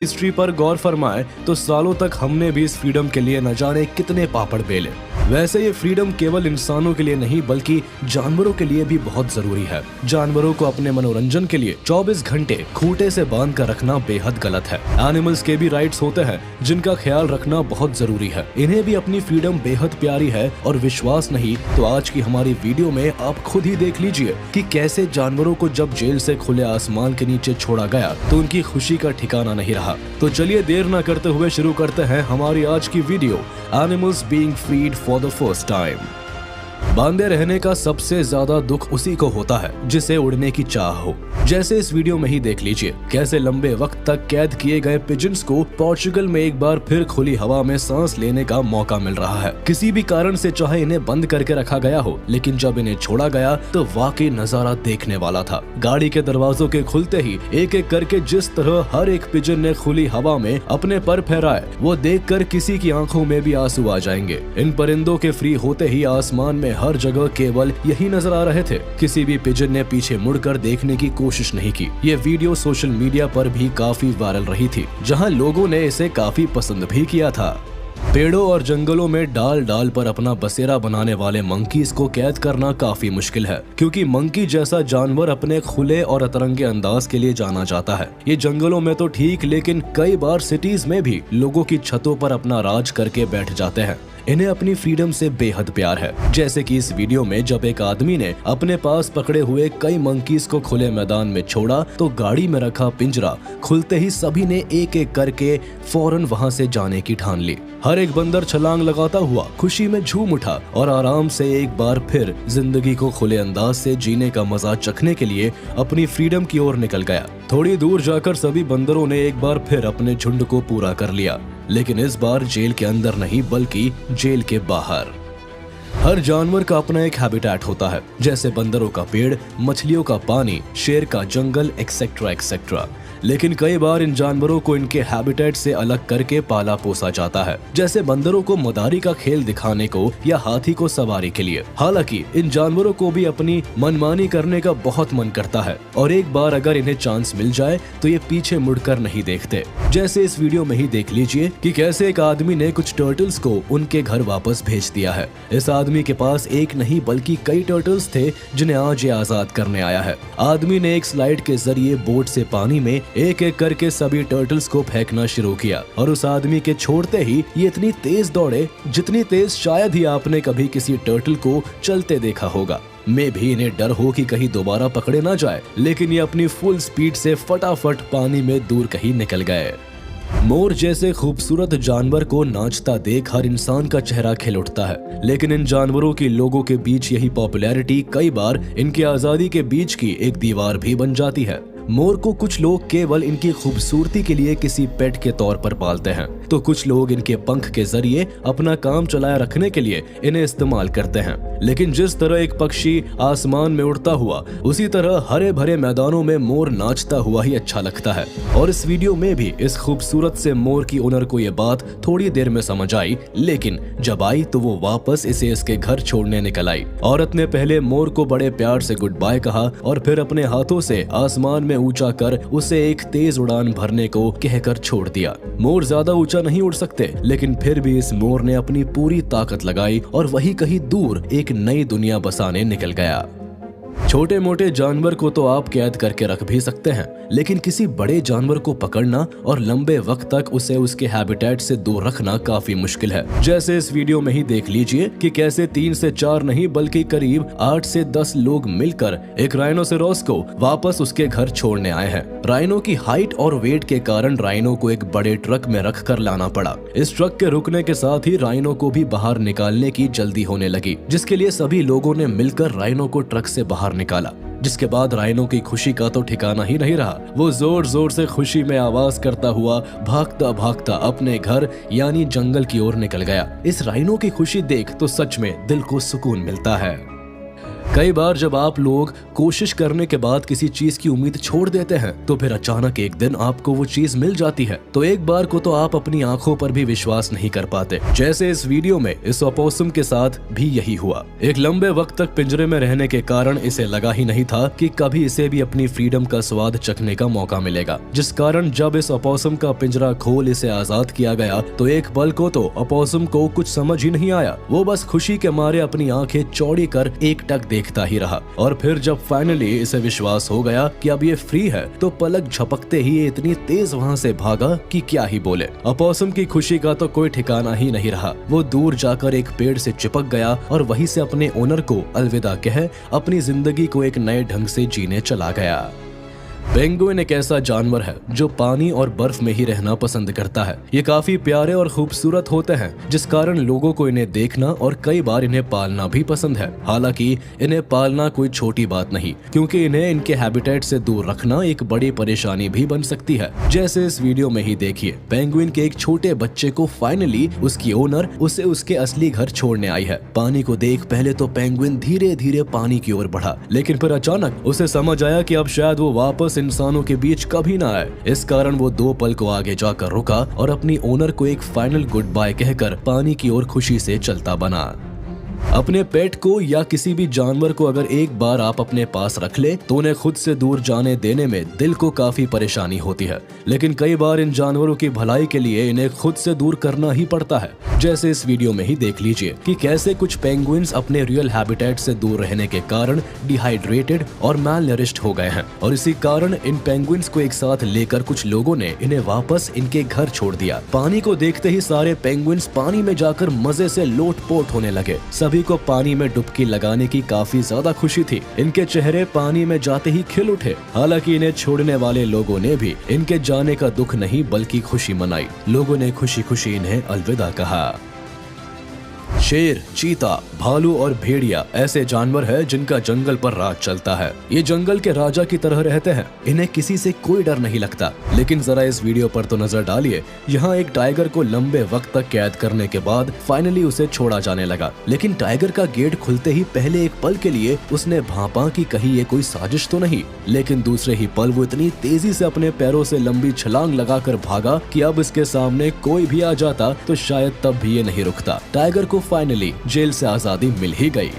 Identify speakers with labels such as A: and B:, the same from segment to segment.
A: History पर गौर फरमाए तो सालों तक हमने भी इस फ्रीडम के लिए न जाने कितने पापड़ बेले। वैसे ये फ्रीडम केवल इंसानों के लिए नहीं बल्कि जानवरों के लिए भी बहुत जरूरी है। जानवरों को अपने मनोरंजन के लिए 24 घंटे खूंटे से बांध कर रखना बेहद गलत है। एनिमल्स के भी राइट्स होते हैं जिनका ख्याल रखना बहुत जरूरी है। इन्हें भी अपनी फ्रीडम बेहद प्यारी है और विश्वास नहीं तो आज की हमारी वीडियो में आप खुद ही देख लीजिए कि कैसे जानवरों को जब जेल से खुले आसमान के नीचे छोड़ा गया तो उनकी खुशी का ठिकाना नहीं रहा। तो चलिए देर न करते हुए शुरू करते हैं हमारी आज की video, animals being freed for the first time. बांधे रहने का सबसे ज्यादा दुख उसी को होता है जिसे उड़ने की चाह हो। जैसे इस वीडियो में ही देख लीजिए कैसे लंबे वक्त तक कैद किए गए पिजन्स को पोर्चुगल में एक बार फिर खुली हवा में सांस लेने का मौका मिल रहा है। किसी भी कारण से चाहे इन्हें बंद करके रखा गया हो, लेकिन जब इन्हें छोड़ा गया तो वाकई नजारा देखने वाला था। गाड़ी के दरवाजों के खुलते ही एक एक करके जिस तरह हर एक पिजन ने खुली हवा में अपने पर फहराए, वो देखकर किसी की आंखों में भी आंसू आ जाएंगे। इन परिंदों के फ्री होते ही आसमान में हर जगह केवल यही नजर आ रहे थे। किसी भी पिजन ने पीछे मुड़कर देखने की कोशिश नहीं की। ये वीडियो सोशल मीडिया पर भी काफी वायरल रही थी, जहां लोगों ने इसे काफी पसंद भी किया था। पेड़ों और जंगलों में डाल डाल पर अपना बसेरा बनाने वाले मंकीज को कैद करना काफी मुश्किल है, क्योंकि मंकी जैसा जानवर अपने खुले और अतरंगे अंदाज के लिए जाना जाता है। ये जंगलों में तो ठीक, लेकिन कई बार सिटीज में भी लोगों की छतों पर अपना राज करके बैठ जाते हैं। इन्हें अपनी फ्रीडम से बेहद प्यार है। जैसे कि इस वीडियो में जब एक आदमी ने अपने पास पकड़े हुए कई मंकीज को खुले मैदान में छोड़ा तो गाड़ी में रखा पिंजरा खुलते ही सभी ने एक एक करके फौरन वहां से जाने की ठान ली। हर एक बंदर छलांग लगाता हुआ खुशी में झूम उठा और आराम से एक बार फिर जिंदगी को खुले अंदाज से जीने का मजा चखने के लिए अपनी फ्रीडम की ओर निकल गया। थोड़ी दूर जाकर सभी बंदरों ने एक बार फिर अपने झुंड को पूरा कर लिया, लेकिन इस बार जेल के अंदर नहीं बल्कि जेल के बाहर। हर जानवर का अपना एक हैबिटेट होता है, जैसे बंदरों का पेड़, मछलियों का पानी, शेर का जंगल, एक्सेट्रा एक्सेट्रा। लेकिन कई बार इन जानवरों को इनके हैबिटेट से अलग करके पाला पोसा जाता है, जैसे बंदरों को मदारी का खेल दिखाने को या हाथी को सवारी के लिए। हालांकि इन जानवरों को भी अपनी मनमानी करने का बहुत मन करता है और एक बार अगर इन्हें चांस मिल जाए तो ये पीछे मुड़कर नहीं देखते। जैसे इस वीडियो में ही देख लीजिए कि कैसे एक आदमी ने कुछ टर्टल्स को उनके घर वापस भेज दिया है। इस आदमी के पास एक नहीं बल्कि कई टर्टल्स थे जिन्हें आज ये आजाद करने आया है। आदमी ने एक स्लाइड के जरिए बोट से पानी में एक एक करके सभी टर्टल्स को फेंकना शुरू किया और उस आदमी के छोड़ते ही ये इतनी तेज दौड़े जितनी तेज शायद ही आपने कभी किसी टर्टल को चलते देखा होगा। मैं भी इन्हें डर हो कि कहीं दोबारा पकड़े ना जाए, लेकिन ये अपनी फुल स्पीड से फटाफट पानी में दूर कहीं निकल गए। मोर जैसे खूबसूरत जानवर को नाचता देख हर इंसान का चेहरा खिल उठता है, लेकिन इन जानवरों की लोगों के बीच यही पॉपुलैरिटी कई बार इनकी आजादी के बीच की एक दीवार भी बन जाती है। मोर को कुछ लोग केवल इनकी खूबसूरती के लिए किसी पेट के तौर पर पालते हैं, तो कुछ लोग इनके पंख के जरिए अपना काम चलाए रखने के लिए इन्हें इस्तेमाल करते हैं। लेकिन जिस तरह एक पक्षी आसमान में उड़ता हुआ, उसी तरह हरे भरे मैदानों में मोर नाचता हुआ ही अच्छा लगता है। और इस वीडियो में भी इस खूबसूरत से मोर की ओनर को ये बात थोड़ी देर में समझ आई, लेकिन जब आई तो वो वापस इसे इसके घर छोड़ने निकल आई। औरत ने पहले मोर को बड़े प्यार से गुड बाय कहा और फिर अपने हाथों से आसमान में ऊंचा कर उसे एक तेज उड़ान भरने को कहकर छोड़ दिया। मोर ज्यादा ऊंचा नहीं उड़ सकते, लेकिन फिर भी इस मोर ने अपनी पूरी ताकत लगाई और वही कहीं दूर एक नई दुनिया बसाने निकल गया। छोटे मोटे जानवर को तो आप कैद करके रख भी सकते हैं, लेकिन किसी बड़े जानवर को पकड़ना और लंबे वक्त तक उसे उसके हैबिटेट से दूर रखना काफी मुश्किल है। जैसे इस वीडियो में ही देख लीजिए कि कैसे 3 से 4 नहीं बल्कि करीब 8 से 10 लोग मिलकर एक राइनोसेरोस को वापस उसके घर छोड़ने आए हैं। राइनो की हाइट और वेट के कारण राइनो को एक बड़े ट्रक में रख कर लाना पड़ा। इस ट्रक के रुकने के साथ ही राइनो को भी बाहर निकालने की जल्दी होने लगी, जिसके लिए सभी लोगों ने मिलकर राइनो को ट्रक से बाहर निकाला। जिसके बाद राइनो की खुशी का तो ठिकाना ही नहीं रहा। वो जोर जोर से खुशी में आवाज करता हुआ भागता भागता अपने घर यानी जंगल की ओर निकल गया। इस राइनो की खुशी देख तो सच में दिल को सुकून मिलता है। कई बार जब आप लोग कोशिश करने के बाद किसी चीज की उम्मीद छोड़ देते हैं तो फिर अचानक एक दिन आपको वो चीज मिल जाती है, तो एक बार को तो आप अपनी आंखों पर भी विश्वास नहीं कर पाते। जैसे इस वीडियो में इस ओपोसम के साथ भी यही हुआ। एक लंबे वक्त तक पिंजरे में रहने के कारण इसे लगा ही नहीं था कि कभी इसे भी अपनी फ्रीडम का स्वाद चखने का मौका मिलेगा, जिस कारण जब इस ओपोसम का पिंजरा खोल इसे आजाद किया गया तो एक पल को तो ओपोसम को कुछ समझ ही नहीं आया। वो बस खुशी के मारे अपनी आंखें चौड़ी कर एकटक देखता ही रहा, और फिर जब फाइनली इसे विश्वास हो गया कि अब ये फ्री है तो पलक झपकते ही ये इतनी तेज वहाँ से भागा कि क्या ही बोले। ओपोसम की खुशी का तो कोई ठिकाना ही नहीं रहा। वो दूर जाकर एक पेड़ से चिपक गया और वहीं से अपने ओनर को अलविदा कह अपनी जिंदगी को एक नए ढंग से जीने चला गया। पेंगुइन एक ऐसा जानवर है जो पानी और बर्फ में ही रहना पसंद करता है। ये काफी प्यारे और खूबसूरत होते हैं, जिस कारण लोगों को इन्हें देखना और कई बार इन्हें पालना भी पसंद है। हालांकि इन्हें पालना कोई छोटी बात नहीं, क्योंकि इन्हें इनके हैबिटेट से दूर रखना एक बड़ी परेशानी भी बन सकती है। जैसे इस वीडियो में ही देखिए, पेंगुइन के एक छोटे बच्चे को फाइनली उसकी ओनर उसे उसके असली घर छोड़ने आई है। पानी को देख पहले तो पेंगुइन धीरे धीरे पानी की ओर बढ़ा, लेकिन फिर अचानक उसे समझ आया कि अब शायद वो वापस इंसानों के बीच कभी ना आए। इस कारण वो 2 पल को आगे जाकर रुका और अपनी ओनर को एक फाइनल गुड बाय कहकर पानी की ओर खुशी से चलता बना। अपने पेट को या किसी भी जानवर को अगर एक बार आप अपने पास रख ले तो उन्हें खुद से दूर जाने देने में दिल को काफी परेशानी होती है, लेकिन कई बार इन जानवरों की भलाई के लिए इन्हें खुद से दूर करना ही पड़ता है। जैसे इस वीडियो में ही देख लीजिए कि कैसे कुछ पेंगुइन्स अपने रियल हैबिटेट से दूर रहने के कारण डिहाइड्रेटेड और मैलनरिश्ड हो गए हैं, और इसी कारण इन पेंगुइन्स को एक साथ लेकर कुछ लोगों ने इन्हें वापस इनके घर छोड़ दिया। पानी को देखते ही सारे पेंगुइन्स पानी में जाकर मजे से लोटपोट होने लगे। सभी को पानी में डुबकी लगाने की काफी ज्यादा खुशी थी। इनके चेहरे पानी में जाते ही खिल उठे। हालांकि इन्हें छोड़ने वाले लोगों ने भी इनके जाने का दुख नहीं बल्कि खुशी मनाई। लोगों ने खुशी खुशी इन्हें अलविदा कहा। शेर, चीता, भालू और भेड़िया ऐसे जानवर हैं जिनका जंगल पर राज चलता है। ये जंगल के राजा की तरह रहते हैं। इन्हें किसी से कोई डर नहीं लगता। लेकिन जरा इस वीडियो पर तो नजर डालिए। यहाँ एक टाइगर को लंबे वक्त तक कैद करने के बाद फाइनली उसे छोड़ा जाने लगा, लेकिन टाइगर का गेट खुलते ही पहले एक पल के लिए उसने भांपा कि कहीं ये कोई साजिश तो नहीं, लेकिन दूसरे ही पल वो इतनी तेजी से अपने पैरों से लंबी छलांग लगाकर भागा कि अब इसके सामने कोई भी आ जाता तो शायद तब भी ये नहीं रुकता। टाइगर को फाइनली जेल से आजादी मिल ही गई।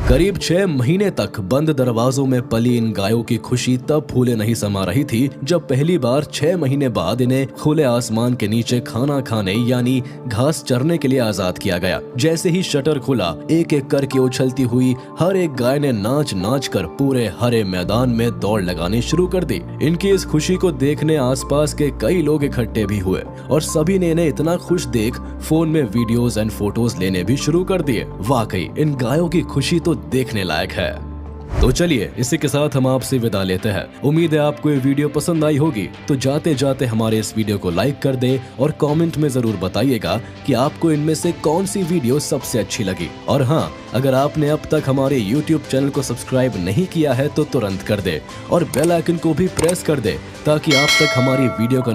A: करीब 6 महीने तक बंद दरवाजों में पली इन गायों की खुशी तब फूले नहीं समा रही थी जब पहली बार 6 महीने बाद इन्हें खुले आसमान के नीचे खाना खाने यानी घास चरने के लिए आजाद किया गया। जैसे ही शटर खुला, एक एक करके उछलती हुई हर एक गाय ने नाच नाच कर पूरे हरे मैदान में दौड़ लगानी शुरू कर दी। इनकी इस खुशी को देखने आसपास के कई लोग इकट्ठे भी हुए और सभी ने इन्हें इतना खुश देख फोन में वीडियोस एंड फोटोज लेने भी शुरू कर दिए। वाकई इन गायों की खुशी तो देखने लायक है। तो चलिए इसी के साथ हम आपसे विदा लेते हैं। उम्मीद है आपको ये वीडियो पसंद आई होगी, तो जाते जाते हमारे इस वीडियो को लाइक कर दे और कमेंट में जरूर बताइएगा कि आपको इनमें से कौन सी वीडियो सबसे अच्छी लगी। और हाँ, अगर आपने अब तक हमारे YouTube चैनल को सब्सक्राइब नहीं किया है तो तुरंत कर दे और बेल आइकन को भी प्रेस कर दे ताकि आप तक हमारी वीडियो का